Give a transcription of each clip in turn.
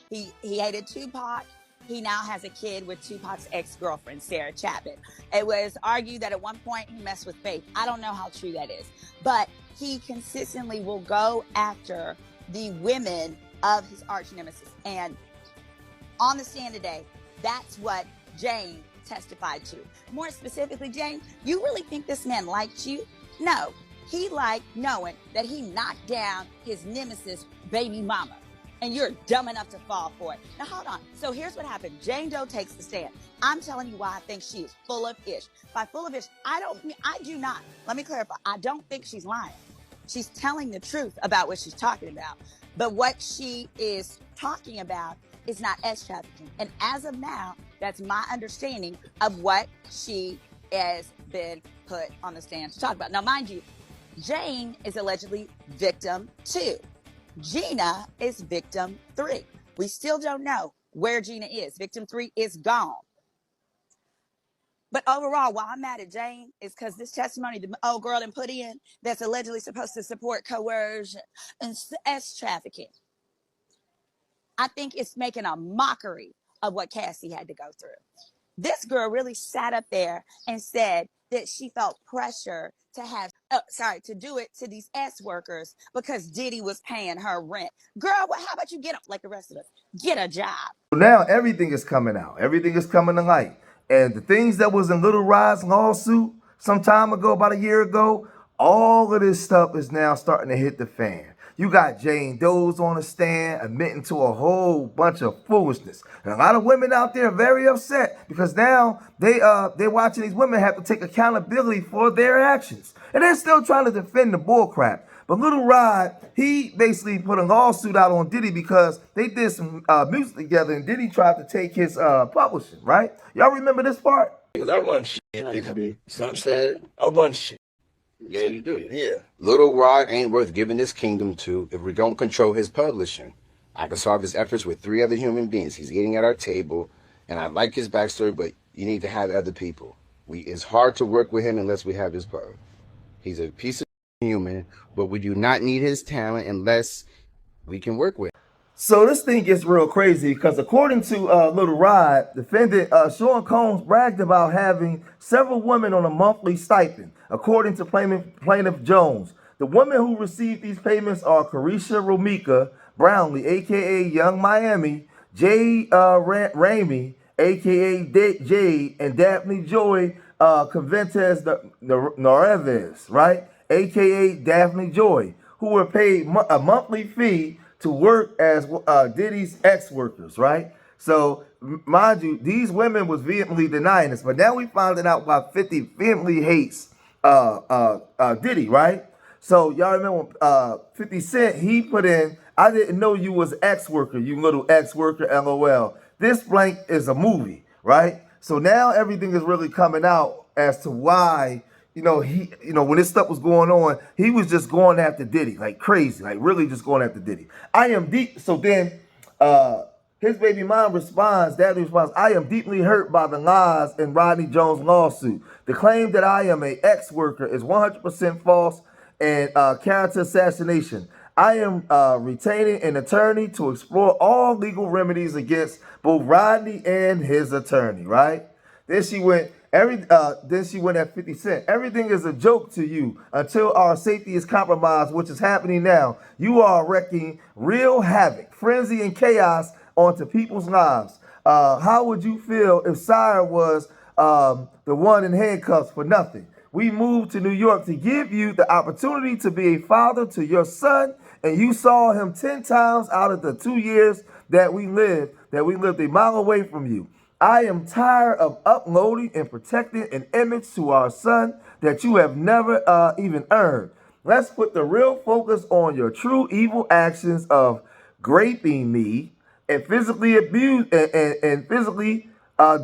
He hated Tupac. He now has a kid with Tupac's ex-girlfriend, Sarah Chapman. It was argued that at one point he messed with Faith. I don't know how true that is, but he consistently will go after the women of his arch nemesis. And on the stand today, that's what Jane testified to. More specifically, Jane, you really think this man liked you? No, he liked knowing that he knocked down his nemesis baby mama. And you're dumb enough to fall for it. Now, hold on. So here's what happened. Jane Doe takes the stand. I'm telling you why I think she is full of ish. By full of ish, I do not. Let me clarify. I don't think she's lying. She's telling the truth about what she's talking about. But what she is talking about is not S trafficking. And as of now, that's my understanding of what she has been put on the stand to talk about. Now, mind you, Jane is allegedly victim 2. Gina is victim 3. We still don't know where Gina is. Victim 3 is gone. But overall, why I'm mad at Jane is because this testimony the old girl done put in that's allegedly supposed to support coercion and S trafficking, I think it's making a mockery of what Cassie had to go through. This girl really sat up there and said that she felt pressure to do it to these S workers because Diddy was paying her rent. Girl, well, how about you get up like the rest of us? Get a job. Now everything is coming out. Everything is coming to light. And the things that was in Little Rod's lawsuit some time ago, about a year ago, all of this stuff is now starting to hit the fan. You got Jane Doe's on the stand admitting to a whole bunch of foolishness. And a lot of women out there are very upset because now they're watching these women have to take accountability for their actions. And they're still trying to defend the bull crap. But Little Rod, he basically put a lawsuit out on Diddy because they did some music together and Diddy tried to take his publishing, right? Y'all remember this part? I run shit. You know what I'm saying? I run shit. Yeah, you do. Yeah. Little Rod ain't worth giving this kingdom to if we don't control his publishing. I can solve his efforts with 3 other human beings. He's eating at our table, and I like his backstory, but you need to have other people. It's hard to work with him unless we have his power. He's a piece of human, but we do not need his talent unless we can work with him. So this thing gets real crazy because according to Little Rod, defendant Sean Combs bragged about having several women on a monthly stipend. According to plaintiff Jones, the women who received these payments are Carisha Romika Brownlee, a.k.a. Young Miami, Jay Ramey, a.k.a. Jade, and Daphne Joy Conventes Noreves, right, a.k.a. Daphne Joy, who were paid a monthly fee to work as Diddy's ex-workers, right? So, mind you, these women was vehemently denying this, but now we found out why 50 vehemently hates Diddy, right? So, y'all remember 50 Cent, he put in, I didn't know you was ex-worker, you little ex-worker, LOL. This blank is a movie, right? So now everything is really coming out as to why, when this stuff was going on, he was just going after Diddy like crazy, like really just going after Diddy. So then his baby mom responds, Daddy responds, I am deeply hurt by the lies in Rodney Jones' lawsuit. The claim that I am an ex-worker is 100% false and character assassination. I am retaining an attorney to explore all legal remedies against both Rodney and his attorney, right? Then she went at 50 Cent. Everything is a joke to you until our safety is compromised, which is happening now. You are wreaking real havoc, frenzy, and chaos onto people's lives. How would you feel if Sire was the one in handcuffs for nothing? We moved to New York to give you the opportunity to be a father to your son, and you saw him 10 times out of the 2 years that we lived a mile away from you. I am tired of uploading and protecting an image to our son that you have never even earned. Let's put the real focus on your true evil actions of graping me and physically and physically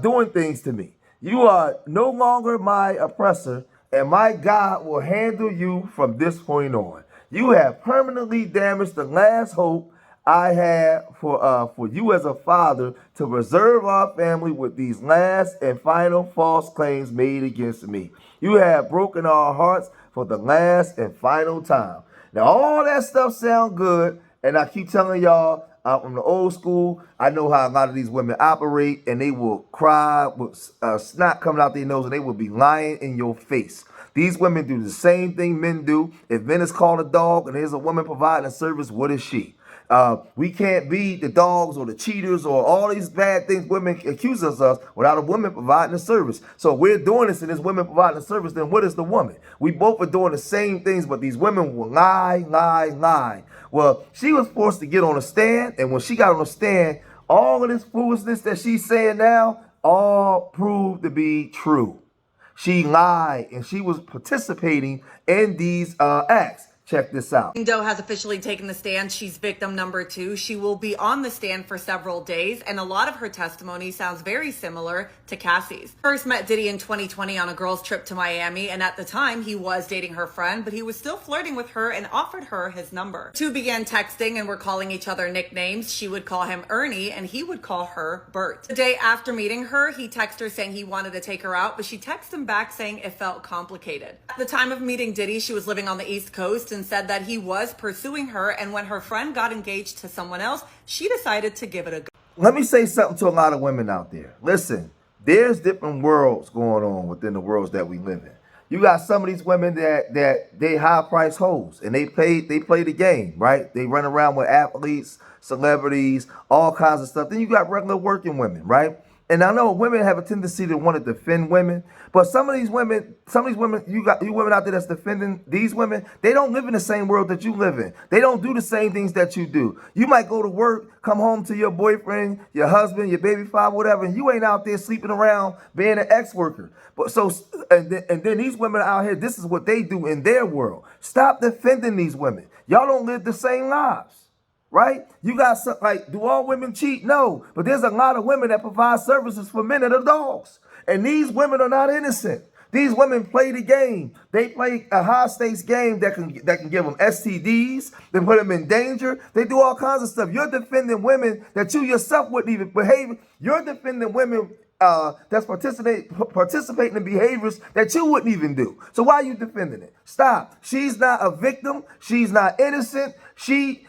doing things to me. You are no longer my oppressor, and my God will handle you from this point on. You have permanently damaged the last hope I had for you as a father to preserve our family with these last and final false claims made against me. You have broken our hearts for the last and final time. Now, all that stuff sound good, and I keep telling y'all, I'm from the old school. I know how a lot of these women operate, and they will cry with snot coming out their nose, and they will be lying in your face. These women do the same thing men do. If men is called a dog and there's a woman providing a service, what is she? We can't be the dogs or the cheaters or all these bad things women accuse us of without a woman providing a service. So if we're doing this and this women providing a service, then what is the woman? We both are doing the same things, but these women will lie, lie, lie. Well, she was forced to get on a stand, and when she got on a stand, all of this foolishness that she's saying now all proved to be true. She lied, and she was participating in these acts. Check this out. Doe has officially taken the stand. She's victim number 2. She will be on the stand for several days, and a lot of her testimony sounds very similar to Cassie's. First met Diddy in 2020 on a girls' trip to Miami, and at the time he was dating her friend, but he was still flirting with her and offered her his number. The two began texting and were calling each other nicknames. She would call him Ernie, and he would call her Bert. The day after meeting her, he texted her saying he wanted to take her out, but she texted him back saying it felt complicated. At the time of meeting Diddy, she was living on the East Coast and said that he was pursuing her, and when her friend got engaged to someone else, she decided to give it a go. Let me say something to a lot of women out there. Listen, there's different worlds going on within the worlds that we live in. You got some of these women that they high price hoes, and they play the game, right? They run around with athletes, celebrities, all kinds of stuff. Then you got regular working women, right? And I know women have a tendency to want to defend women, but some of these women, you women out there that's defending these women, they don't live in the same world that you live in. They don't do the same things that you do. You might go to work, come home to your boyfriend, your husband, your baby father, whatever, and you ain't out there sleeping around being an ex-worker. But and then these women out here, this is what they do in their world. Stop defending these women. Y'all don't live the same lives. Right? You got some, like, do all women cheat? No. But there's a lot of women that provide services for men that are dogs. And these women are not innocent. These women play the game. They play a high stakes game that can give them STDs. They put them in danger. They do all kinds of stuff. You're defending women that you yourself wouldn't even behave. You're defending women that's participating in behaviors that you wouldn't even do. So why are you defending it? Stop. She's not a victim. She's not innocent. She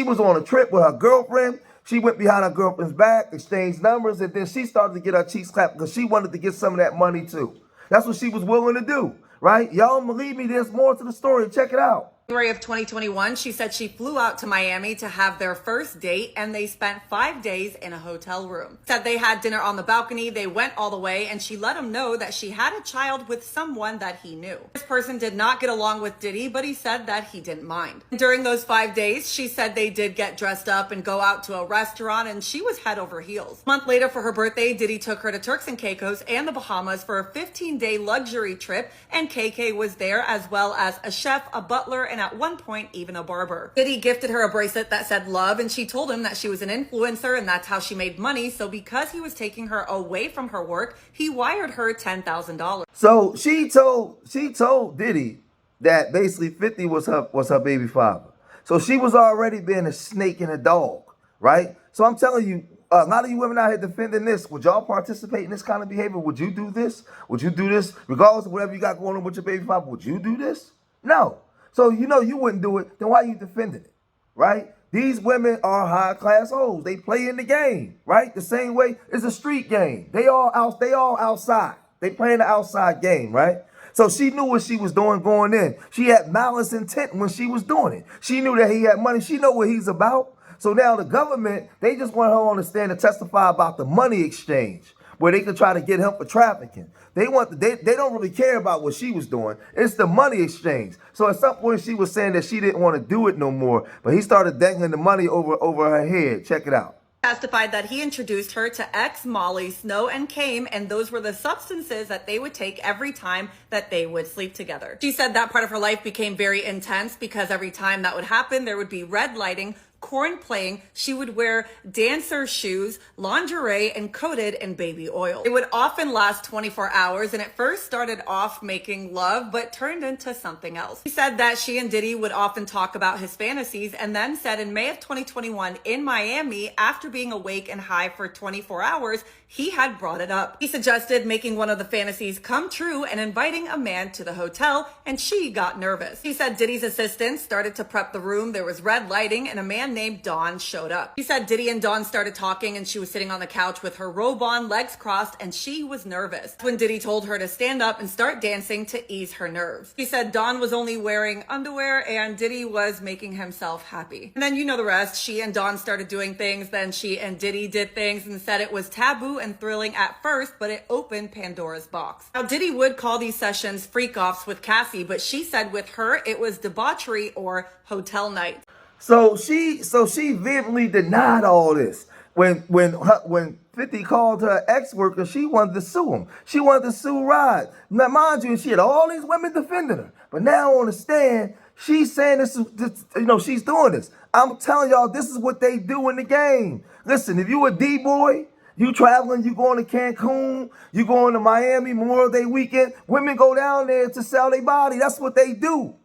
was on a trip with her girlfriend. She went behind her girlfriend's back, exchanged numbers, and then she started to get her cheeks clapped because she wanted to get some of that money too. That's what she was willing to do, right? Y'all don't believe me? There's more to the story. Check it out. January of 2021, she said she flew out to Miami to have their first date, and they spent 5 days in a hotel room. Said they had dinner on the balcony, they went all the way, and she let him know that she had a child with someone that he knew. This person did not get along with Diddy, but he said that he didn't mind. During those 5 days, she said they did get dressed up and go out to a restaurant, and she was head over heels. A month later for her birthday, Diddy took her to Turks and Caicos and the Bahamas for a 15-day luxury trip, and KK was there as well as a chef, a butler, and at one point, even a barber. Diddy gifted her a bracelet that said love, and she told him that she was an influencer and that's how she made money. So because he was taking her away from her work, he wired her $10,000. So she told Diddy that basically 50 was her baby father. So she was already being a snake and a dog, right? So I'm telling you, a lot of you women out here defending this, would y'all participate in this kind of behavior? Would you do this? Would you do this? Regardless of whatever you got going on with your baby father, would you do this? No. So you know you wouldn't do it, then why are you defending it, right? These women are high-class hoes. They play in the game, right? The same way it's a street game. They all outside. They playing the outside game, right? So she knew what she was doing going in. She had malice intent when she was doing it. She knew that he had money. She know what he's about. So now the government, they just want her on the stand to testify about the money exchange, where they could try to get him for trafficking. They don't really care about what she was doing. It's the money exchange. So at some point she was saying that she didn't want to do it no more, but he started dangling the money over her head. Check it out. Testified that he introduced her to X, Molly, Snow, and Came, and those were the substances that they would take every time that they would sleep together. She said that part of her life became very intense because every time that would happen, there would be red lighting, corn playing. She would wear dancer shoes, lingerie, and coated in baby oil. It would often last 24 hours, and it first started off making love, but turned into something else. He said that she and Diddy would often talk about his fantasies, and then said in May of 2021 in Miami, after being awake and high for 24 hours, he had brought it up. He suggested making one of the fantasies come true and inviting a man to the hotel, and she got nervous. He said Diddy's assistant started to prep the room. There was red lighting, and a man man named Dawn showed up. She said Diddy and Dawn started talking and she was sitting on the couch with her robe on, legs crossed, and she was nervous. When Diddy told her to stand up and start dancing to ease her nerves. She said Dawn was only wearing underwear and Diddy was making himself happy. And then you know the rest. She and Dawn started doing things, then she and Diddy did things and said it was taboo and thrilling at first, but it opened Pandora's box. Now Diddy would call these sessions freak-offs with Cassie, but she said with her it was debauchery or hotel night. So she vehemently denied all this. When 50 called her ex-worker, she wanted to sue him. She wanted to sue Rod. Now, mind you, she had all these women defending her. But now on the stand, she's saying this, she's doing this. I'm telling y'all, this is what they do in the game. Listen, if you a D-boy, you traveling, you going to Cancun, you going to Miami, Memorial Day weekend, women go down there to sell their body. That's what they do,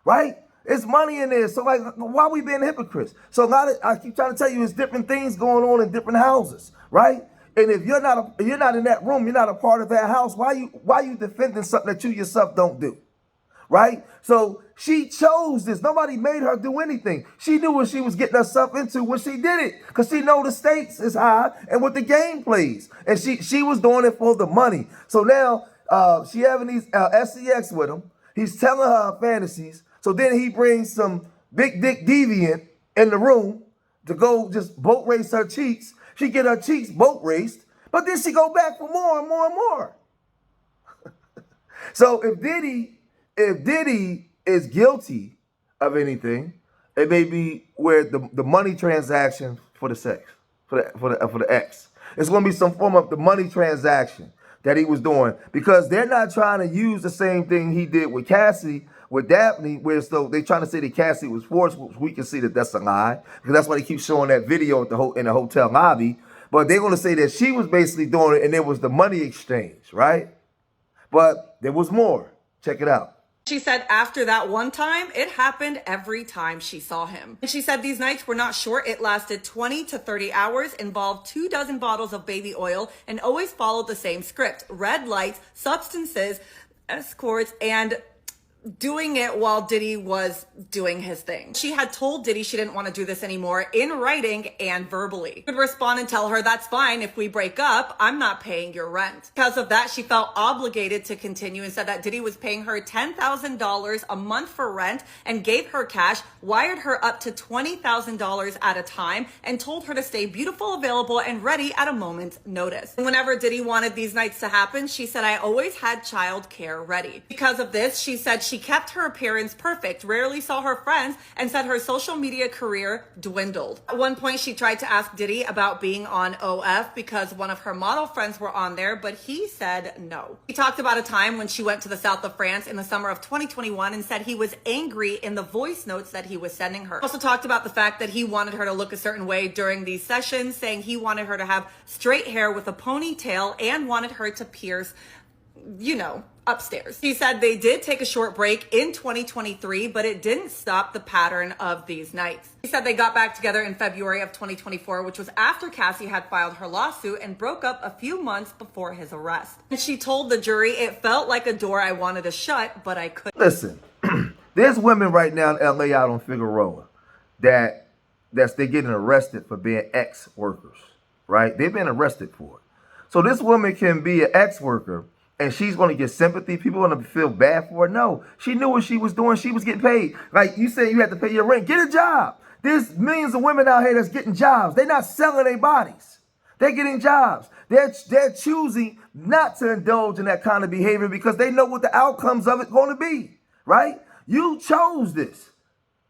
right? It's money in there. So like, why are we being hypocrites? So I keep trying to tell you, it's different things going on in different houses, right? And if you're not in that room, you're not a part of that house. Why you defending something that you yourself don't do, right? So she chose this. Nobody made her do anything. She knew what she was getting herself into when she did it, because she know the stakes is high and what the game plays, and she was doing it for the money. So now she having these SCX with him. He's telling her fantasies. So then he brings some big dick deviant in the room to go just boat race her cheeks. She get her cheeks boat raced, but then she go back for more and more and more. So if Diddy is guilty of anything, it may be where the money transaction for the sex, for the ex. It's going to be some form of the money transaction that he was doing, because they're not trying to use the same thing he did with Cassie, with Daphne, where so they're trying to say that Cassie was forced, which we can see that that's a lie, because that's why they keep showing that video in the hotel lobby. But they're going to say that she was basically doing it and it was the money exchange, right? But there was more. Check it out. She said after that one time, it happened every time she saw him. And she said these nights were not short. It lasted 20 to 30 hours, involved 24 bottles of baby oil, and always followed the same script: red lights, substances, escorts, and doing it while Diddy was doing his thing. She had told Diddy she didn't want to do this anymore in writing and verbally. He would respond and tell her, "That's fine. If we break up, I'm not paying your rent." Because of that, she felt obligated to continue and said that Diddy was paying her $10,000 a month for rent and gave her cash, wired her up to $20,000 at a time, and told her to stay beautiful, available, and ready at a moment's notice. And whenever Diddy wanted these nights to happen, she said, "I always had childcare ready." Because of this, she said she kept her appearance perfect, rarely saw her friends, and said her social media career dwindled. At one point, she tried to ask Diddy about being on OF because one of her model friends were on there, but he said no. He talked about a time when she went to the south of France in the summer of 2021 and said he was angry in the voice notes that he was sending her. Also talked about the fact that he wanted her to look a certain way during these sessions, saying he wanted her to have straight hair with a ponytail and wanted her to pierce, upstairs. He said they did take a short break in 2023, but it didn't stop the pattern of these nights. He said they got back together in February of 2024, which was after Cassie had filed her lawsuit, and broke up a few months before his arrest. And she told the jury, "It felt like a door I wanted to shut, but I couldn't." Listen, there's women right now in LA out on Figueroa they're getting arrested for being ex-workers, right? They've been arrested for it. So this woman can be an ex-worker and she's going to get sympathy. People are going to feel bad for her. No, she knew what she was doing. She was getting paid. Like you said, you had to pay your rent. Get a job. There's millions of women out here that's getting jobs. They're not selling their bodies. They're getting jobs. They're choosing not to indulge in that kind of behavior because they know what the outcomes of it going to be, right? You chose this.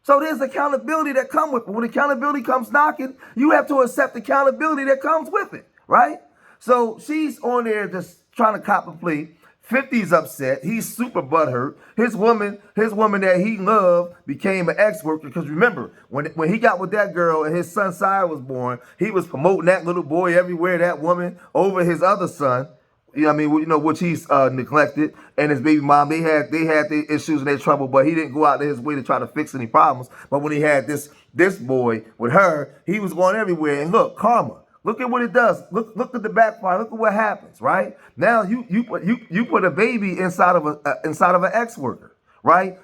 So there's accountability that comes with it. When accountability comes knocking, you have to accept accountability that comes with it, right? So she's on there just trying to cop a plea. 50's upset. He's super butthurt. His woman that he loved became an ex-worker. Because remember, when he got with that girl and his son Sire was born, he was promoting that little boy everywhere, that woman, over his other son. Which he's neglected, and his baby mom. They had their issues and their trouble, but he didn't go out of his way to try to fix any problems. But when he had this boy with her, he was going everywhere. And look, karma. Look at what it does. Look at the backfire. Look at what happens. Right now, you put a baby inside of an ex-worker, right?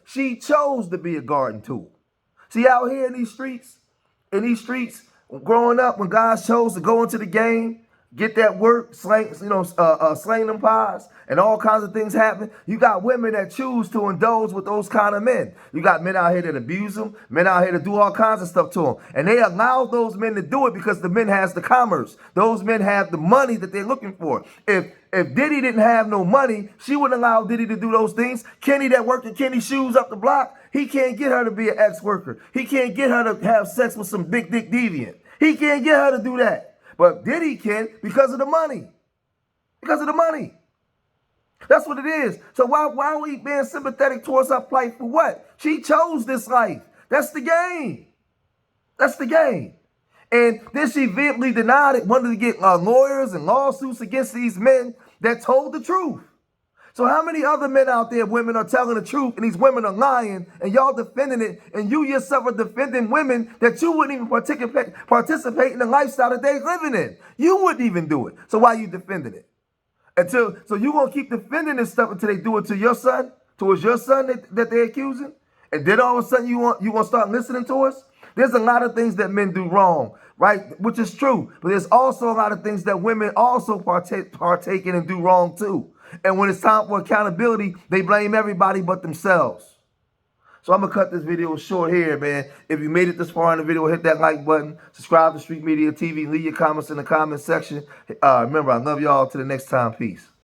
She chose to be a garden tool. See, out here in these streets, growing up, when guys chose to go into the game, get that work, slang them pies, and all kinds of things happen. You got women that choose to indulge with those kind of men. You got men out here that abuse them, men out here that do all kinds of stuff to them. And they allow those men to do it because the men has the commerce. Those men have the money that they're looking for. If Diddy didn't have no money, she wouldn't allow Diddy to do those things. Kenny that worked at Kenny's Shoes up the block, he can't get her to be an ex-worker. He can't get her to have sex with some big dick deviant. He can't get her to do that. But Diddy can because of the money. Because of the money. That's what it is. So why are we being sympathetic towards her plight for what? She chose this life. That's the game. That's the game. And then she vehemently denied it, wanted to get lawyers and lawsuits against these men that told the truth. So how many other men out there, women, are telling the truth and these women are lying and y'all defending it, and you yourself are defending women that you wouldn't even participate in the lifestyle that they're living in. You wouldn't even do it. So why are you defending it? So you gonna keep defending this stuff until they do it to your son, towards your son that they're accusing? And then all of a sudden you gonna start listening to us? There's a lot of things that men do wrong, right? Which is true. But there's also a lot of things that women also partake in and do wrong too. And when it's time for accountability, they blame everybody but themselves. So I'm going to cut this video short here, man. If you made it this far in the video, hit that like button. Subscribe to Street Media TV. Leave your comments in the comment section. Remember, I love y'all. Till the next time. Peace.